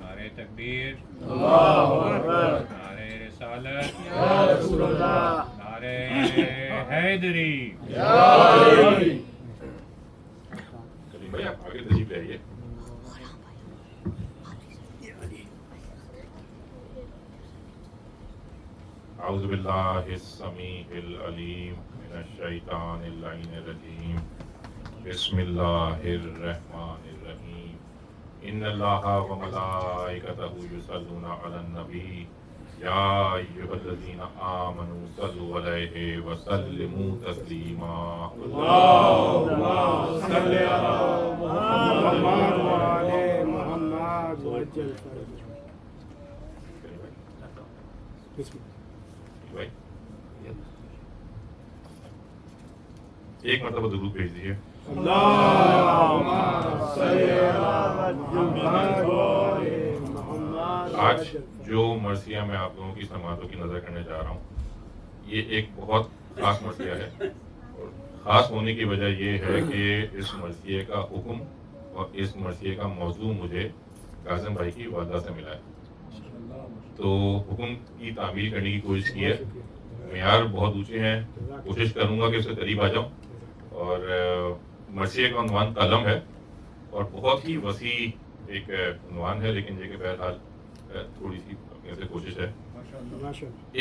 نعرہ تکبیر، اللہ اکبر، نعرہ رسالت، یا رسول اللہ، نعرہ حیدری۔ یا علی۔ کریم بھائی آپ آگے تشریف لے آئیے۔ اعوذ باللہ السمیع العلیم من الشیطان اللعین الرجیم، بسم اللہ الرحمن الرحیم۔ ان اللہ و ملائکتہ یصلون علی النبی یا ایھا الذین آمنوا صلوا علیہ وسلموا تسلیما۔ اللہم صل علی محمد وعلی محمد وعجل فرجہ۔ بسم اللہ۔ بھائی ایک مرتبہ درود بھیج دیجیے۔ اللہم صل علی محمد وعلی محمد۔ آج جو مرثیہ میں آپ لوگوں کی سماعتوں کی نظر کرنے جا رہا ہوں، یہ ایک بہت خاص مرثیہ ہے، اور خاص ہونے کی وجہ یہ ہے کہ اس مرثیے کا حکم اور اس مرثیے کا موضوع مجھے کاظم بھائی کی والدہ سے ملا ہے، تو حکم کی تعمیل کرنے کی کوشش کی ہے۔ معیار بہت اونچے ہیں، کوشش کروں گا کہ اس کے قریب آ جاؤں، اور مرثیے کا عنوان قلم ہے، اور بہت ہی وسیع ایک عنوان ہے، لیکن یہ کہ بہرحال تھوڑی سی اپنے سے کوشش ہے۔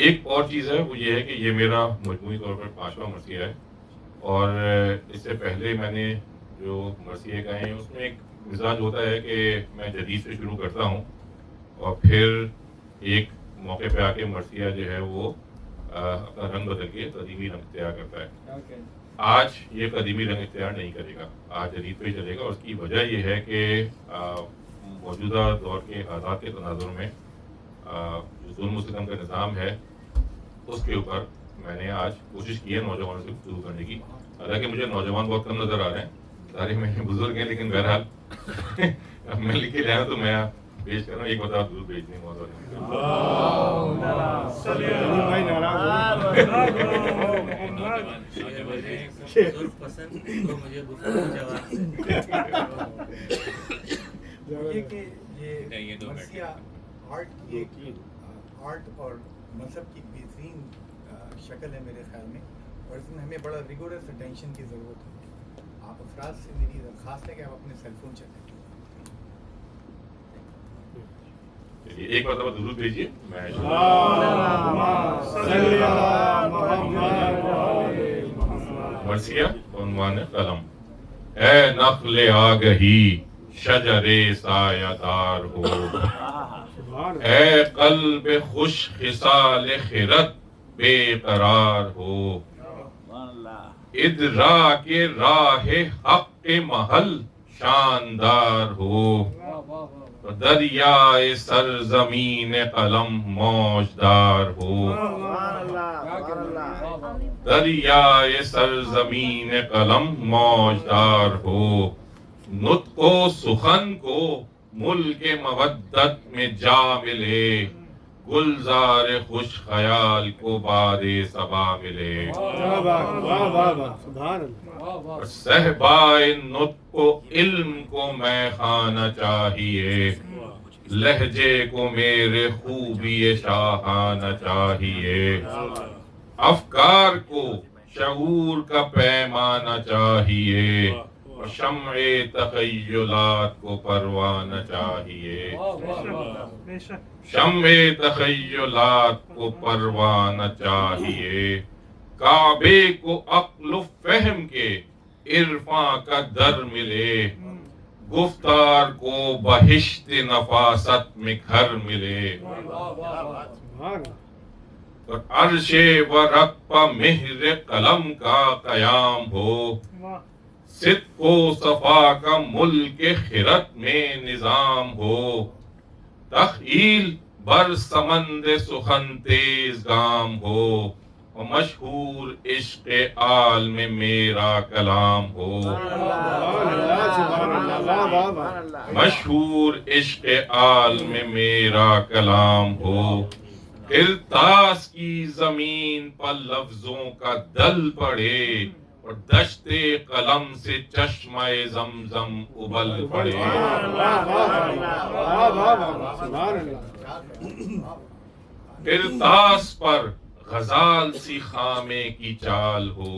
ایک اور چیز ہے، وہ یہ ہے کہ یہ میرا مجموعی طور پر 5واں مرثیہ ہے، اور اس سے پہلے میں نے جو مرثیے گائے ہیں اس میں ایک مزاج ہوتا ہے کہ میں جدید سے شروع کرتا ہوں اور پھر ایک موقع پہ آ کے مرثیہ جو ہے وہ اپنا رنگ بدل کے قدیمی رنگ اختیار کرتا ہے۔ آج یہ قدیمی رنگ اختیار نہیں کرے گا، آج جدید پہ ہی چلے گا، اور اس کی وجہ یہ ہے کہ موجودہ دور کے حالات کے تناظر میں جو ظلم و ستم کا نظام ہے اس کے اوپر میں نے آج کوشش کی ہے نوجوانوں سے گفتگو کرنے کی۔ حالانکہ مجھے نوجوان بہت کم نظر آ رہے ہیں، سارے میں بزرگ ہیں، لیکن بہرحال میں لکھ کے لایا تو میں پیش کر رہا ہوں۔ ایک بتا دور بھیجنے موضوع یہ مرثیہ آرٹ اور مذہب کی بہترین شکل ہے میرے خیال میں، اور اس میں ہمیں بڑا ریگولر اٹینشن کی ضرورت ہے۔ آپ افراد سے میری درخواست ہے کہ آپ اپنے سیل فون چیک کریں۔ ایک مرتبہ درود بھیجیے۔ میں مرثیہ عنوان ہے قلم۔ اے نخل آگہی شجر سایہ دار ہو، اے قلب خوش خصال خرد بے قرار ہو، ادراک راہ حق محل شاندار ہو، دریائے سرزمین قلم موجدار ہو، دریائے سرزمین قلم موجدار ہو، نطق و سخن کو ملک مودت میں جا ملے، گلزار خوش خیال کو باد صبا ملے، اور صحبائے نطق و علم کو میں خانہ چاہیے، لہجے کو میرے خوبی شاہانہ چاہیے، افکار کو شعور کا پیمانہ چاہیے، اور شمع تخیلات کو پروانہ چاہیے، شمع تخیلات کو پروانہ چاہیے، کعبے کو عقل و فہم کے عرفاں کا در ملے، گفتار کو بہشت نفاست میں گھر ملے، اور عرش ورق پہ مہر قلم کا قیام ہو، صدق و صفا کا ملک خرد میں نظام ہو، تخیل بر سمند سخن تیز گام ہو، اور مشہور عشق آل میں میرا کلام ہو، مشہور عشق آل میں میرا کلام ہو، کرتاس کی زمین پر لفظوں کا دل پڑے، اور اور دشتے قلم سے چشمہ زمزم ابل پڑے. پھر طاس پر غزال سی خامے کی چال ہو,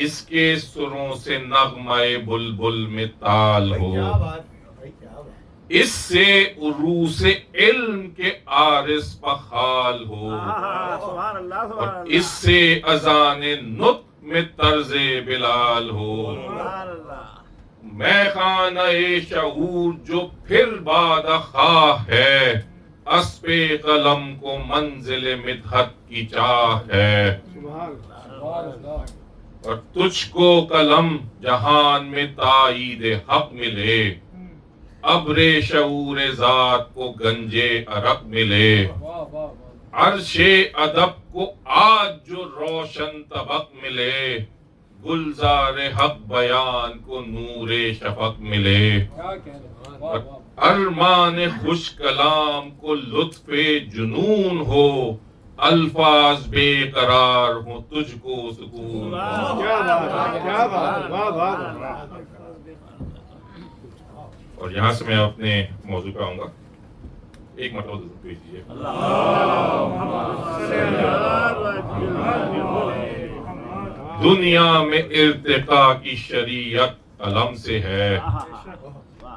اس کے سروں سے نغمہ بلبل میں تال ہو. کیا بات بھائی, کیا بات. اس سے عروس علم کے عارض پخال ہو, اور اس سے اذان نطق میں طرز بلال ہو. میں خانہ شعور جو پھر باد خواہ ہے, اسب قلم کو منزل مدحت کی چاہ ہے. اور تجھ کو قلم جہان میں تائید حق ملے, ابر شعور ذات کو گنجے عرق ملے. عرش ادب کو آج جو روشن طبق ملے, گلزار حق بیان کو نور شفق ملے. اور ارمان خوش کلام کو لطف جنون ہو, الفاظ بے قرار ہوں تجھ کو سکون ہو. اور یہاں سے میں اپنے موضوع پہ آؤں گا. ایک مرتبہ ضرور پیش کیجیے. دنیا میں ارتقاء کی شریعت قلم سے ہے,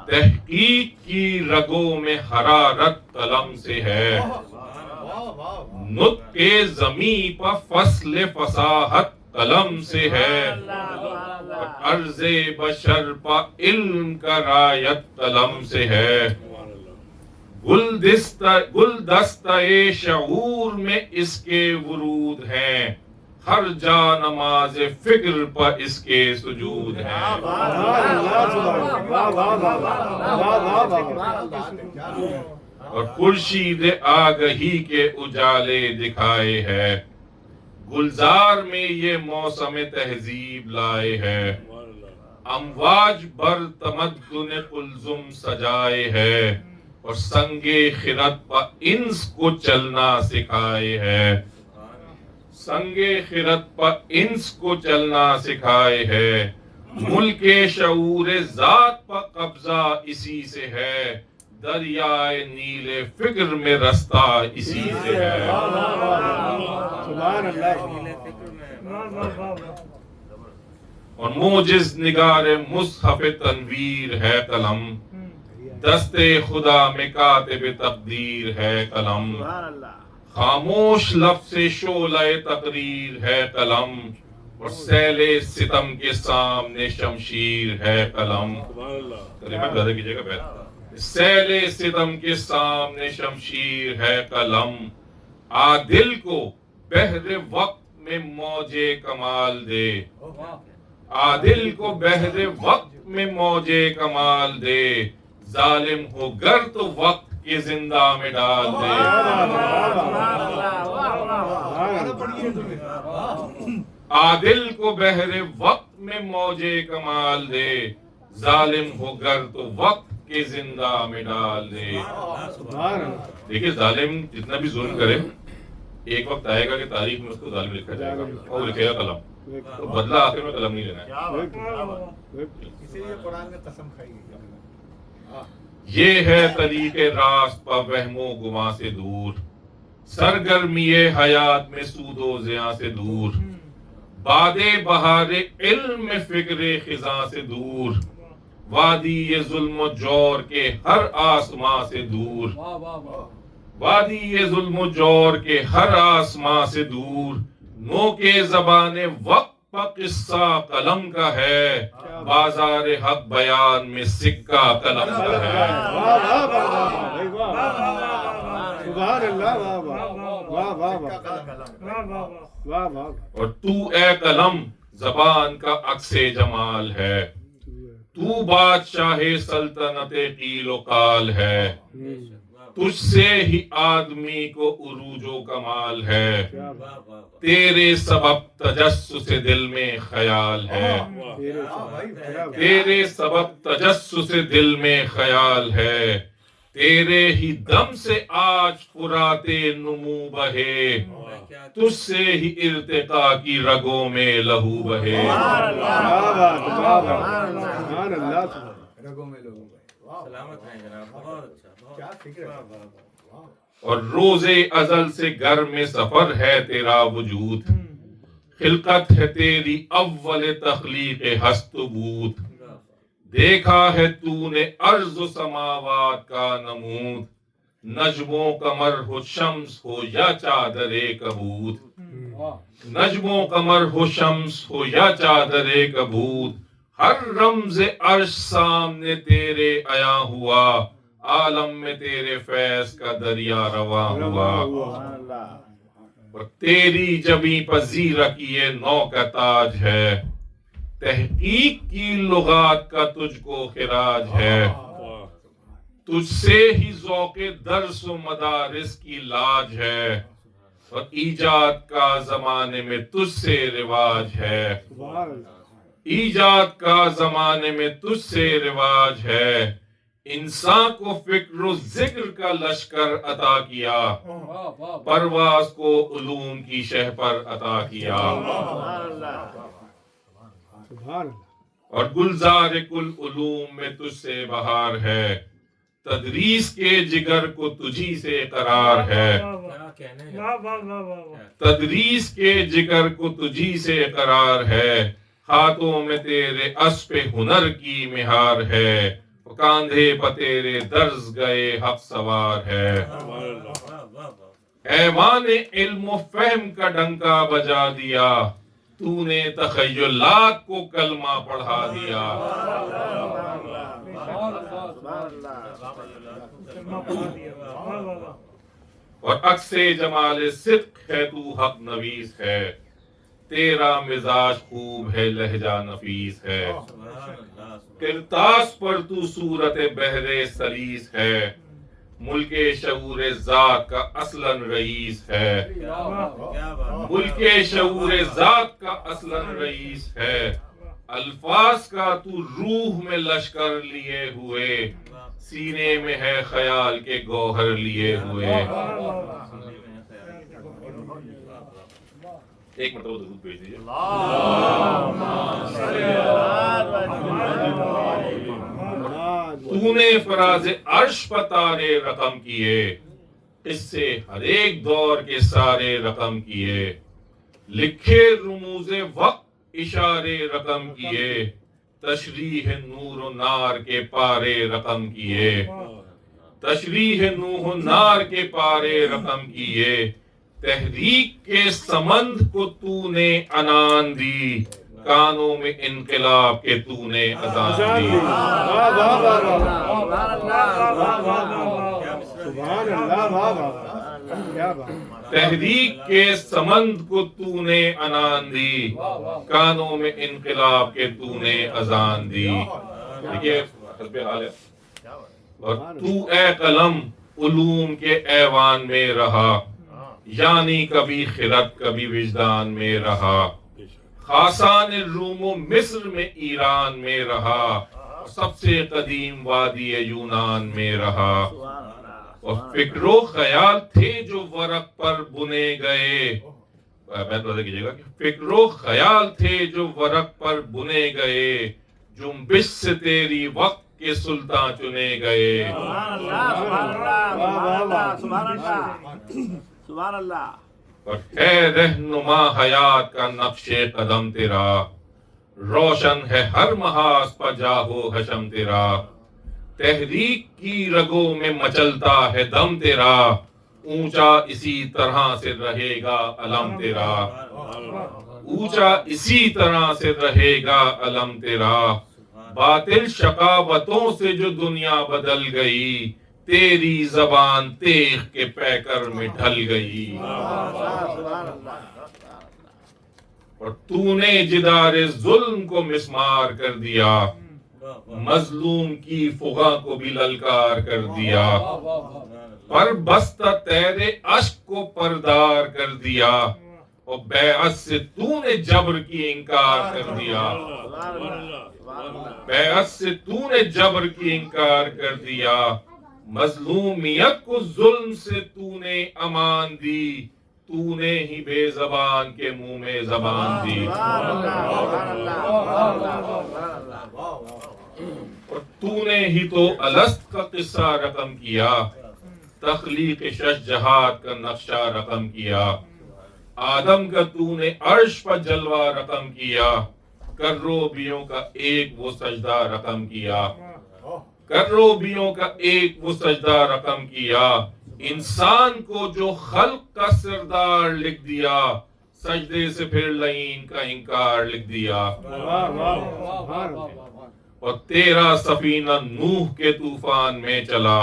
تحقیق کی رگوں میں حرارت قلم سے ہے. نطق زمیں پر فصل فصاحت قلم سے ہے, اور عرض بشر پر علم کا رایت قلم سے ہے. گلدستہ شعور میں اس کے ورود ہیں, ہر جا نماز فکر پر اس کے سجود ہیں. اور خورشید آگہی کے اجالے دکھائے ہے, گلزار میں یہ موسم تہذیب لائے ہے. امواج بر تمدن قلزم سجائے ہے, اور سنگے خرد پر انس کو چلنا سکھائے ہے. سنگے خرد پر انس کو چلنا سکھائے ہے. ملک شعور ذات پر قبضہ اسی سے ہے, دریائے نیل فکر میں رستہ اسی سے ہے. اور موجز نگار مصحف تنویر ہے قلم, دست خدا میں کاتب تقدیر ہے قلم. خاموش لفظ شعلہ تقریر ہے قلم, اور سیل ستم کے سامنے شمشیر ہے قلم. زیادہ کیجیے گا بیت. سیل ستم کے سامنے شمشیر ہے قلم. عادل کو بحر وقت میں موجے کمال دے, عادل کو بحر وقت میں موجے کمال دے. ظالم ہو گر تو وقت کے زندہ میں ڈال دے. عادل کو بحر وقت میں موجے کمال دے, ظالم ہو گر تو وقت کے زندہ میں ڈال دے. دیکھیں ظالم جتنا بھی ظلم کرے, ایک وقت آئے گا کہ تاریخ میں اس کو ظالم لکھا جائے گا, اور لکھے گا قلم. تو بدلہ آخر میں قلم نہیں لینا ہے. اسی لیے قرآن میں قسم کھائی گئی. یہ ہے طریق راست پر وہم و گماں سے دور, سرگرمی حیات میں سود و زیاں سے دور. باد بہار علم میں فکر خزاں سے دور, وادی یہ ظلم و جور کے ہر آسماں سے دور. وادی یہ ظلم و جور کے ہر آسماں سے دور. نو کے زبان وقت پر قصہ قلم کا ہے, بازار حق بیان میں سکہ قلم کا ہے. اور تو اے قلم زبان کا عکس جمال ہے, تو بادشاہ سلطنت قیل و قال ہے. تجھ سے ہی آدمی کو عروج و کمال ہے, تیرے سبب تجسس دل میں خیال ہے. تیرے سبب تجسس دل میں خیال ہے, تیرے ہی دم سے آج فراتے نمو بہے، تجھ سے ہی ارتقا کی رگوں میں لہو بہے۔ کیا بات ہے، کیا بات ہے، سبحان اللہ۔ رگوں میں لوگوں بھائی، سلامت ہیں جناب، بہت اچھا، کیا فکر ہے۔ واہ۔ اور روز ازل سے گھر میں سفر ہے تیرا وجود، خلقت ہے تیری اول تخلیق ہست و بود، دیکھا ہے تو نے ارض و سماوات کا نمود، نجموں قمر ہو شمس ہو یا چادر کبود، نجموں قمر ہو شمس ہو یا چادر کبود، ہر رمز عرش سامنے تیرے عیاں ہوا، عالم میں تیرے فیض کا دریا رواں ہوا، اور تیری جبیں پذیرہ کیے نو کا تاج ہے، تحقیق کی لغات کا تجھ کو خراج ہے، تجھ سے ہی ذوق درس و مدارس کی لاج ہے، اور ایجاد کا زمانے میں تجھ سے رواج ہے، ایجاد کا زمانے میں تجھ سے رواج ہے، انسان کو فکر و ذکر کا لشکر عطا کیا، پرواز کو علوم کی شہ پر عطا کیا، اور گلزار کل علوم میں تجھ سے بہار ہے، تدریس کے جگر کو تجھی سے قرار ہے، کیا کہنے ہیں۔ تدریس کے جگر کو تجھی سے قرار ہے، ہاتھوں میں تیرے اسپ ہنر کی مہار ہے، کاندھے پہ تیرے درز گئے حق سوار ہے، ایوان علم و فہم کا ڈنکا بجا دیا، تو نے تخیلات کو کلمہ پڑھا دیا، اور عکس جمال صدق ہے تو حق نویس ہے، تیرا مزاج خوب ہے لہجہ نفیس ہے، کرتاس پر تو صورت بحر سلیس ہے، ملک شعور ذات کا اصلاً رئیس ہے، ملک شعور ذات کا اصلاً رئیس ہے، الفاظ کا تو روح میں لشکر لیے ہوئے، سینے میں ہے خیال کے گوہر لیے ہوئے۔ ایک مرتبہ درود بھیج دیجیے۔ تو نے فراز عرش پر تارے رقم کیے، اس سے ہر ایک دور کے سارے رقم کیے، لکھے رموز وقت اشارے رقم کیے، تشریح نور و نار کے پارے رقم کیے، تشریح نوح و نار کے پارے رقم کیے، تحریک کے سمند کو تو نے عنان دی، کانوں میں انقلاب کے تو نے اذان دی، تحریک کے سمند کو تو نے عنان دی، کانوں میں انقلاب کے تو نے اذان دی۔ دیکھیے حسب حال ہے، اور تو اے قلم علوم کے ایوان میں رہا، یعنی کبھی خرد کبھی وجدان میں رہا، خاصان روم و مصر میں ایران میں رہا، سب سے قدیم وادی یونان میں رہا، اور فکر و خیال تھے جو ورق پر بنے گئے، میں کیجیے گا کہ فکر و خیال تھے جو ورق پر بنے گئے، جنبش سے تیری وقت کے سلطان چنے گئے، سبحان اللہ۔ اور ہے رہنما حیات کا نقش قدم تیرا، روشن ہے ہر محاذ پر جاہو حشم تیرا، تحریک کی رگوں میں مچلتا ہے دم تیرا، اونچا اسی طرح سے رہے گا علم تیرا، اونچا اسی طرح سے رہے گا علم تیرا، باطل شقاوتوں سے جو دنیا بدل گئی، تیری زبان تیغ کے پیکر میں ڈھل گئی، اور تو نے جدار ظلم کو مسمار کر دیا، مظلوم کی فغاں کو بھی للکار کر دیا، پر بستہ تیرے اشک کو پردار کر دیا، اور بیعت سے تو نے جبر کی انکار کر دیا، بیعت سے تو نے جبر کی انکار کر دیا، مظلومیت کو ظلم سے تو نے امان دی، تو نے ہی بے زبان کے منہ میں زبان دی، اور تو نے ہی تو الست کا قصہ رقم کیا، تخلیق شش جہات کا نقشہ رقم کیا، آدم کا تو نے عرش پر جلوہ رقم کیا، کروبیوں کا ایک وہ سجدہ رقم کیا، کروبیوں کا ایک وہ سجدہ رقم کیا، انسان کو جو خلق کا سردار لکھ دیا، سجدے سے پھر لعین کا انکار لکھ دیا، اور تیرا سفینہ نوح کے طوفان میں چلا،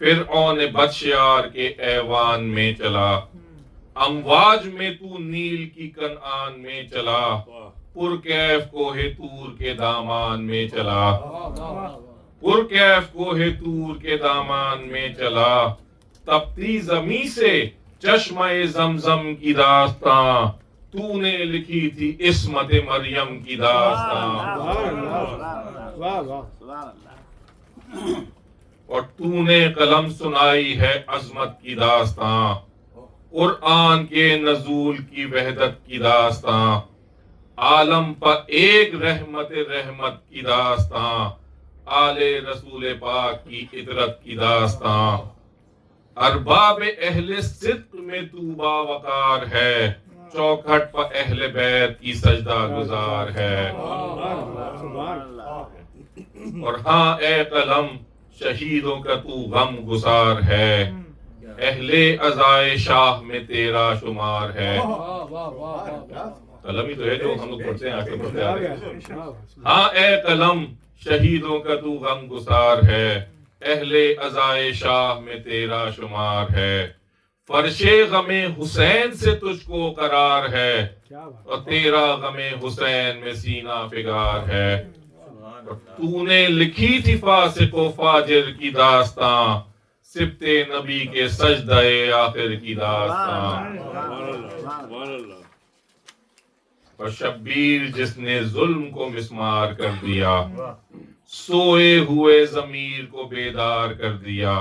فرعون بدشیار کے ایوان میں چلا، امواج میں تو نیل کی کنعان میں چلا، پرکیف کوہ طور کے دامان میں چلا، پرکیف کوہ طور کے دامان میں چلا، تپتی زمیں سے چشمہ زمزم کی داستاں، تو نے لکھی تھی عصمت مریم کی داستاں، اور تو نے قلم سنائی ہے عظمت کی داستاں، قرآن کے نزول کی وحدت کی داستاں، عالم پر ایک رحمت کی داستاں، آل رسول پاک کی عطرت کی داستاں، ارباب اہل صدق میں تو باوقار ہے، چوکھٹ پر اہل بیت کی سجدہ گزار ہے، اور ہاں اے قلم شہیدوں کا تو غم گسار ہے، اہل عزائے شاہ میں تیرا شمار ہے، قلم ہی تو ہے جو ہم لوگ پڑھتے ہیں آگے پڑھتے آ رہے ہیں، ہاں اے قلم شہیدوں کا تو غم گسار ہے، اہل عزائے شاہ میں تیرا شمار ہے، فرش غم حسین سے تجھ کو قرار ہے، اور تیرا غم حسین میں سینہ فگار ہے، اور تو نے لکھی تھی فاسق و فاجر کی داستاں، سبت نبی کے سجدہ آخر کی داستاں، اور شبیر جس نے ظلم کو مسمار کر دیا، سوئے ہوئے ضمیر کو بیدار کر دیا،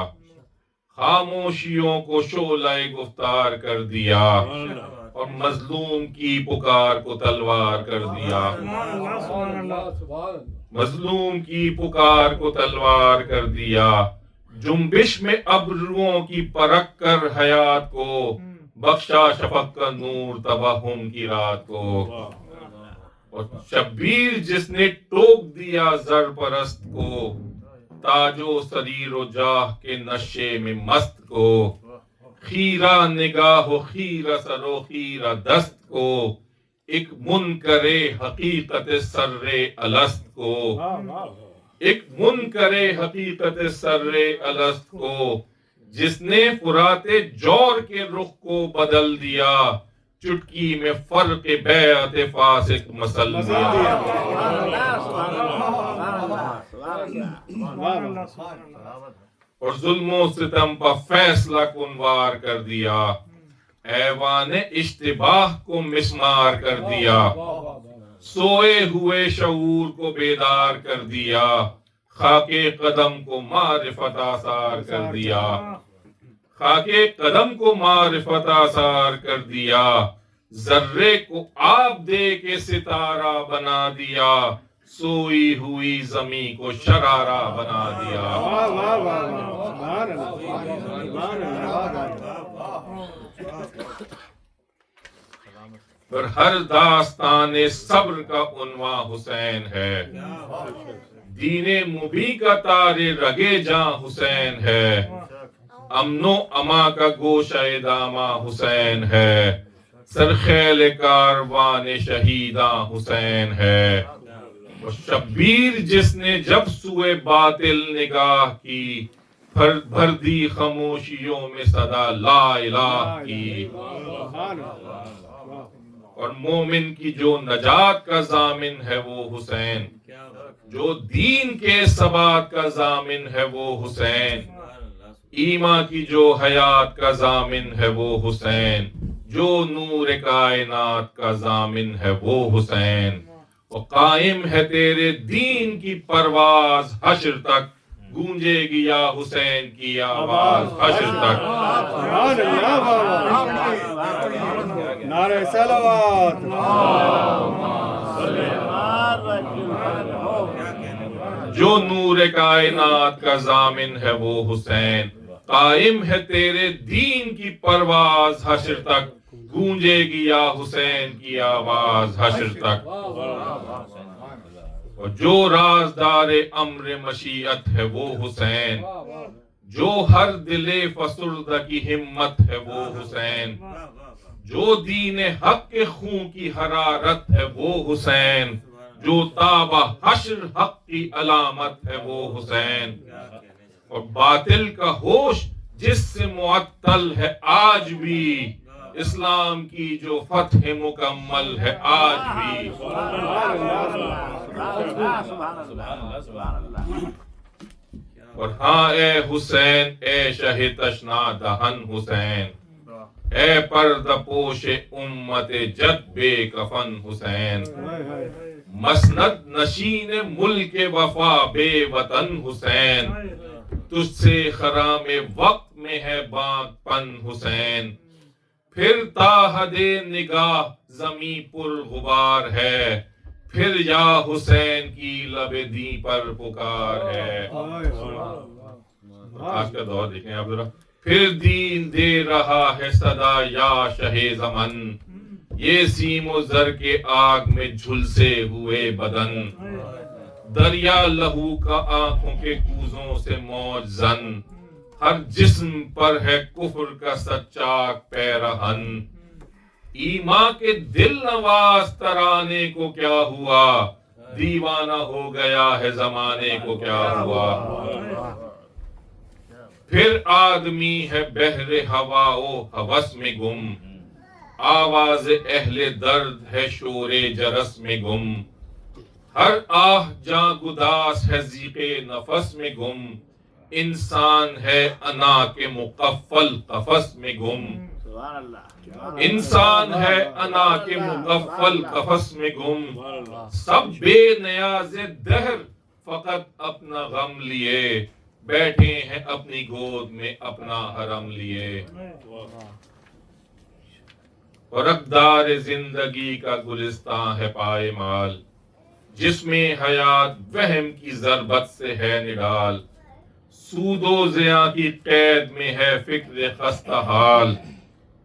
خاموشیوں کو شعلہ گفتار کر دیا، اور مظلوم کی پکار کو تلوار کر دیا، مظلوم کی پکار کو تلوار کر دیا، جنبش میں ابروؤں کی پرکھ کر حیات کو، بخشا شفق کا نور توہم کی رات کو، اور شبیر جس نے ٹوک دیا زر پرست کو، تاج و سریر و جاہ کے نشے میں مست کو، خیرہ نگاہ و خیرہ سر و خیرہ دست کو، ایک منکر حقیقت سر الست کو، ایک منکر حقیقت سر الست کو، جس نے فرات جور کے رخ کو بدل دیا، چٹکی میں فرق بیعت فاسق مسل دیا، اور ظلم و ستم پر فیصلہ کنوار کر دیا، ایوان اشتباہ کو مسمار کر دیا، سوئے ہوئے شعور کو بیدار کر دیا، خاک قدم کو معرفت آثار کر دیا، خاک قدم کو معرفت آثار کر دیا، ذرے کو آب دے کے ستارہ بنا دیا، سوئی ہوئی زمین کو شرارہ بنا دیا، پر ہر داستان صبر کا عنوان حسین ہے، دین مبی کا تار رگے جاں حسین ہے، امن و اما کا گوشہ دامہ حسین ہے، سرخیل کاروان شہیداں حسین ہے، اور شبیر جس نے جب سوئے باطل نگاہ کی، بھر دی خاموشیوں میں صدا لا الہ کی، اور مومن کی جو نجات کا ضامن ہے وہ حسین، جو دین کے ثبات کا ضامن ہے وہ حسین، ایمان کی جو حیات کا ضامن ہے وہ حسین، جو نور کائنات کا ضامن ہے وہ حسین، اور قائم ہے تیرے دین کی پرواز حشر تک، گونجے گی یا حسین کی آواز حشر تک. سبحان اللہ. نعرہ صلوات. جو نور کائنات کا ضامن ہے وہ حسین, قائم ہے تیرے دین کی پرواز حشر تک, گونجے گی یا حسین کی آواز حشر تک. اور جو رازدار امر مشیت ہے وہ حسین, جو ہر دل فسردہ کی ہمت ہے وہ حسین, جو دین حق کے خون کی حرارت ہے وہ حسین, جو تابہ حشر حق کی علامت ہے وہ حسین. اور باطل کا ہوش جس سے معطل ہے آج بھی, اسلام کی جو فتح مکمل ہے آج بھی. اور ہاں اے حسین, اے شہ تشنا دہن حسین, اے پردہ پوش امت جد بے کفن حسین, مسند نشین ملک وفا بے وطن حسین, تجھ سے خرام وقت میں ہے باغ پن حسین. پھر تاحد نگاہ زمیں پر غبار ہے, پھر یا حسین کی لب دی پر پکار ہے. آج کا دور دیکھیں آپ ذرا. پھر دین دے رہا ہے صدا یا شہ زمن, یہ سیم و زر کے آگ میں جھلسے ہوئے بدن, دریا لہو کا آنکھوں کے کوزوں سے موج زن, ہر جسم پر ہے کفر کا سچاک پیرہن. ایمان کے دل نواز ترانے کو کیا ہوا, دیوانہ ہو گیا ہے زمانے کو کیا ہوا. پھر آدمی ہے بحر ہوا و ہوس میں گم, آواز اہل درد ہے شور جرس میں گم, ہر آہ جاں گداس ہے ضیق نفس میں گم, انسان ہے انا کے مقفل قفس میں گم. انسان ہے انا کے مقفل قفس میں گم, سب بے نیاز دہر فقط اپنا غم لیے, بیٹھے ہیں اپنی گود میں اپنا حرم لیے. اور اقدار زندگی کا گلستان ہے پائمال, جس میں حیات وہم کی ضربت سے ہے نڈال, سود و زیاں کی قید میں ہے فکر خستہ حال,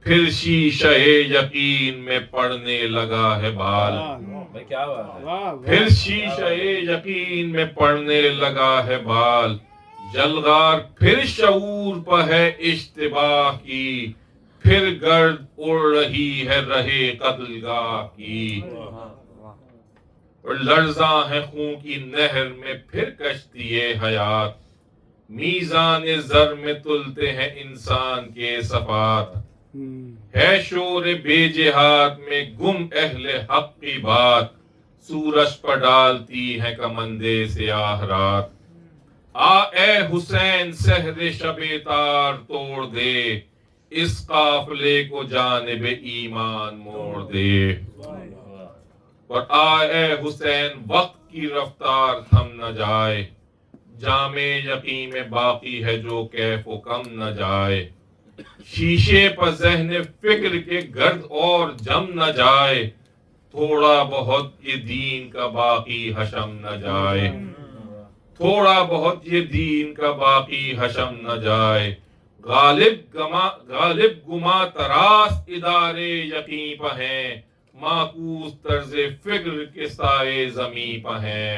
پھر شیشہ یقین میں پڑنے لگا ہے بال. پھر شیشہ یقین میں پڑنے لگا ہے بال, جلغار پھر شعور پہ ہے اشتباہ کی, پھر گرد اڑ رہی ہے رہے قتل گاہ کی. اور لرزاں ہے خون کی نہر میں پھر کشتی حیات, میزان زر میں تلتے ہیں انسان کے صفات. ہے شور بے جہاد میں گم اہل حق کی بات, سورج پر ڈالتی ہے کمندے سیاہ رات. آ اے حسین سحر شب تار توڑ دے, اس قافلے کو جانب ایمان موڑ دے. اور آ اے حسین وقت کی رفتار تھم نہ جائے, جام یقین میں باقی ہے جو کیف و کم نہ جائے. شیشے پر ذہن فکر کے گرد اور جم نہ جائے, تھوڑا بہت یہ دین کا باقی حشم نہ جائے. تھوڑا بہت یہ دین کا باقی حشم نہ جائے. غالب گما تراس ادارے یقین پہ ہیں, معکوس طرز فکر کے سائے زمیں پہ ہیں.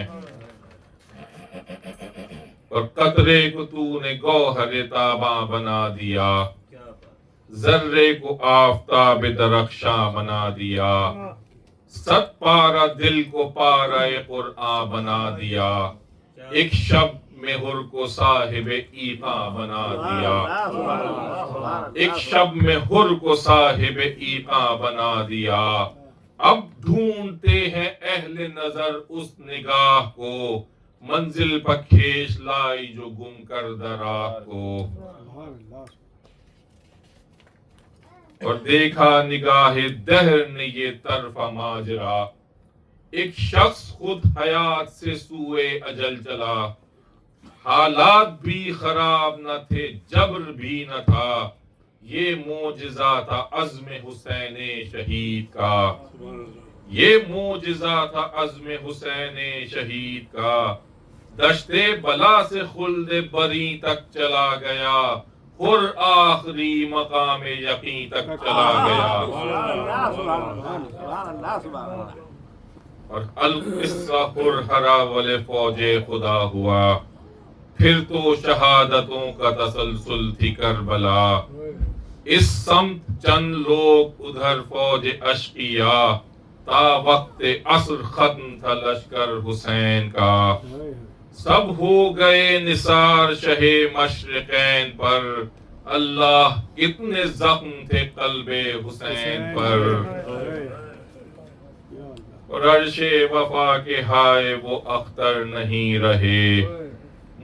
اور قطرے کو تو نے گوہر تاباں بنا دیا, ذرے کو آفتاب درخشاں بنا دیا. 100 پارہ دل کو پارہ قرآن بنا دیا, ایک شب میں ہر کو صاحب ایقاں بنا دیا. ایک شب میں ہر کو صاحب ایقاں بنا دیا. اب ڈھونڈتے ہیں اہل نظر اس نگاہ کو, منزل پر کھینچ لائی جو گم کر راہ کو. اور دیکھا نگاہ دہر نے یہ طرف ماجرا, ایک شخص خود حیات سے سوئے اجل چلا. حالات بھی خراب نہ تھے، جبر بھی نہ تھا، یہ معجزہ تھا عزم حسین شہید کا، یہ معجزہ تھا عزم حسین شہید کا، دشت بلا سے خلد بری تک چلا گیا، خر آخری مقام یقین تک چلا گیا۔ اور القصہ خرحرہ ول فوج خدا ہوا، پھر تو شہادتوں کا تسلسل تھی کربلا، اس سمت چند لوگ ادھر فوج اشقیا، تا وقت عصر ختم تھا لشکر حسین کا، سب ہو گئے نثار شہ مشرقین پر، اللہ کتنے زخم تھے قلب حسین پر، اور عرش وفا کے ہائے وہ اختر نہیں رہے،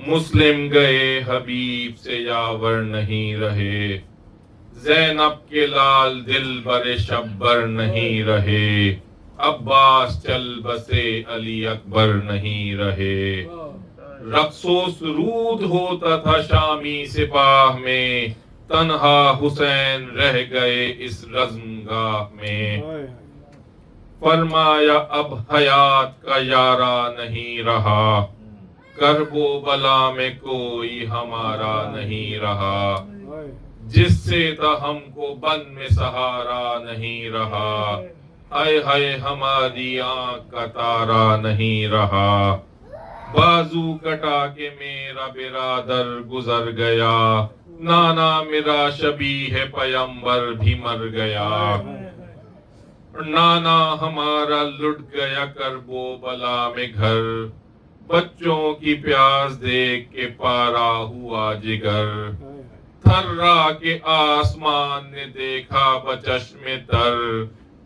مسلم گئے حبیب سے یاور نہیں رہے، زینب کے لال دل بر شبر نہیں رہے، عباس چل بسے علی اکبر نہیں رہے، رقص و سرود ہوتا تھا شامی سپاہ میں، تنہا حسین رہ گئے اس رزم گاہ میں، فرمایا اب حیات کا یارا نہیں رہا، کرب و بلا میں کوئی ہمارا نہیں رہا، جس سے تھا ہم کو بن میں سہارا نہیں رہا، ہائے ہائے ہماری آنکھ کا تارا نہیں رہا، بازو کٹا کے میرا برادر گزر گیا، نانا میرا شبیہ پیمبر بھی مر گیا، نانا ہمارا لٹ گیا کرب و بلا میں گھر، بچوں کی پیاس دیکھ کے پارا ہوا جگر، تھرا کے آسمان نے دیکھا بچشم تر،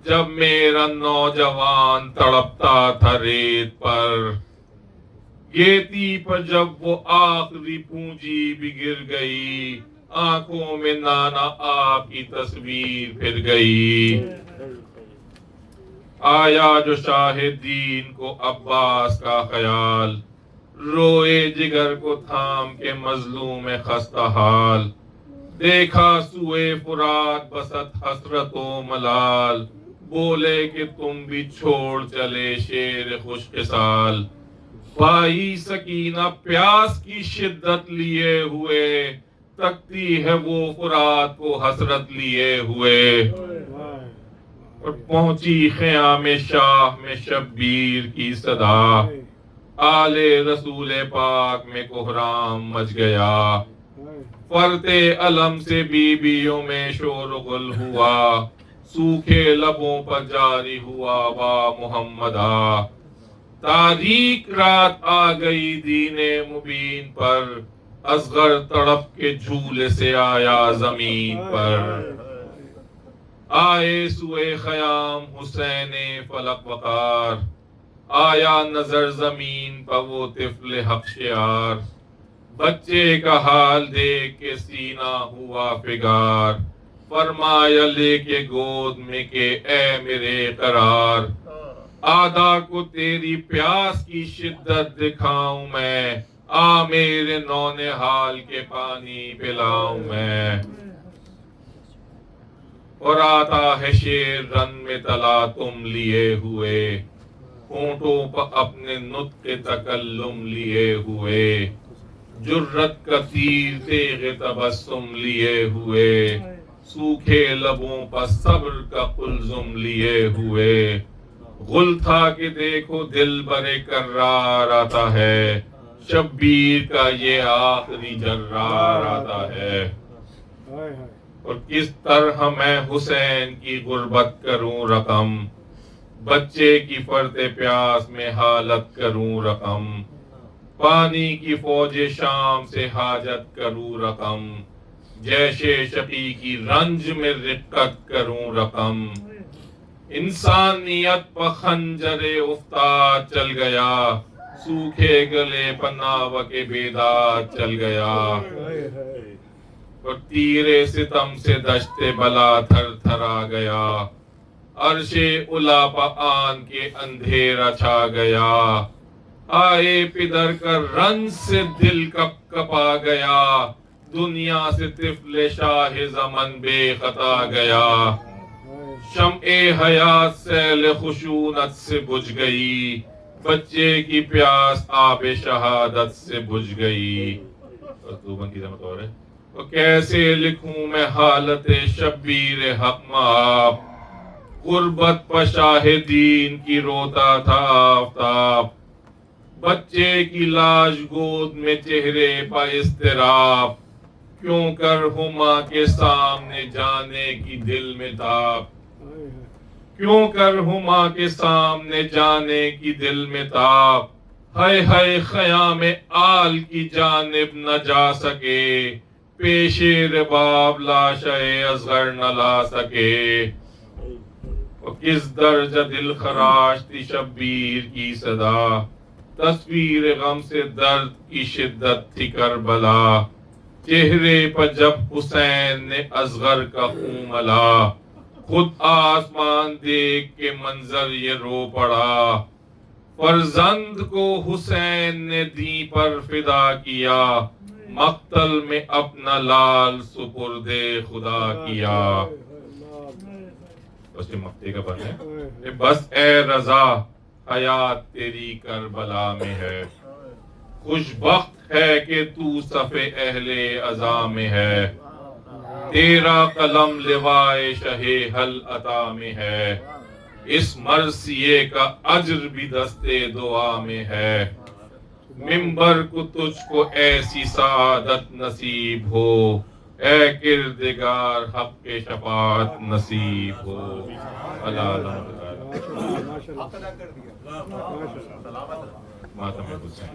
جب میرا نوجوان تڑپتا تھا ریت پر، گیتی پر جب وہ آخری پونجی بھی گر گئی، آنکھوں میں نانا آپ کی تصویر پھر گئی، آیا جو شاہ دین کو عباس کا خیال، روئے جگر کو تھام کے مظلوم خستہ حال، دیکھا سوئے فرات بست حسرت و ملال، بولے کہ تم بھی چھوڑ چلے شیر خوش خصال، بھائی سکینہ پیاس کی شدت لیے ہوئے، تکتی ہے وہ فرات کو حسرت لیے ہوئے، اور پہنچی خیام شاہ میں شبیر کی صدا، آل رسول پاک میں کوہرام مچ گیا، فرتے علم سے بیویوں میں شور و غل ہوا، سوکھے لبوں پر جاری ہوا وا محمدہ، تاریک رات آ گئی دین مبین پر، اصغر تڑپ کے جھولے سے آیا زمین پر، آئے سوئے خیام حسین فلک وقار، آیا نظر زمین پر وہ طفل حق شیار، بچے کا حال دیکھ کے سینہ ہوا فگار، فرمایا لے کے گود میں کہ اے میرے قرار، آدھا کو تیری پیاس کی شدت دکھاؤں میں، آ میرے نونہال کے پانی پلاؤں میں، اور آتا ہے شیر رن میں تلا تم لیے ہوئے، ہونٹوں پر اپنے نطق تکلم لیے ہوئے، جرت کا تیر تیغ تبسم لیے ہوئے، سوکھے لبوں پر صبر کا قلزم لیے ہوئے، غل تھا کہ دیکھو دل برے کرار آتا ہے، شبیر کا یہ آخری جرار آتا ہے، اور کس طرح میں حسین کی غربت کروں رقم، بچے کی فرط پیاس میں حالت کروں رقم، پانی کی فوج شام سے حاجت کروں رقم، جیش شقی کی رنج میں رقت کروں رقم، انسانیت پر خنجر افتاد چل گیا، سوکھے گلے پر ناوک بیداد چل گیا، اور تیرے ستم سے دشت بلا تھر تھرا گیا، عرش الا پر آن کے اندھیرا چھا گیا، آئے پدر کا رنج سے دل کپ کپا گیا، دنیا سے طفل شاہ زمن بے خطا گیا، شمع حیات سیل خشونت سے بجھ گئی، بچے کی پیاس آب شہادت سے بجھ گئی۔ مکتوباً کی زحمت اور ہے، وہ کیسے لکھوں میں حالت شبیر حق مآب، غربت پہ شاہدین کی روتا تھا آفتاب، بچے کی لاش گود میں چہرے پہ اضطراب، کیوں کر ہما کے سامنے جانے کی دل میں تاب، کیوں کر ہما کے سامنے جانے کی دل میں تاب، ہائے ہائے خیام آل کی جانب نہ جا سکے، پیش رباب لاشے اصغر نہ لا سکے، اور کس درجہ دل خراش تھی شبیر کی صدا، تصویر غم سے درد کی شدت تھی کربلا، چہرے پر جب حسین نے اصغر کا خون ملا، خود آسمان دیکھ کے منظر یہ رو پڑا، فرزند کو حسین نے دین پر فدا کیا، مقتل میں اپنا لال سپرد خدا کیا۔ بس یہ مقتے کا بند ہے، بس اے رضا حیات تیری کربلا میں ہے، خوش بخت ہے کہ تو صف اہل عزا میں ہے، تیرا قلم لوائے شہ حل عطا میں ہے، اس مرثیے کا اجر بھی دستے دعا میں ہے، ممبر کو تجھ کو ایسی سعادت نصیب ہو، اے کردگار حق کے شفاعت نصیب ہو۔ آپ ادا کر دیا ماتم حسین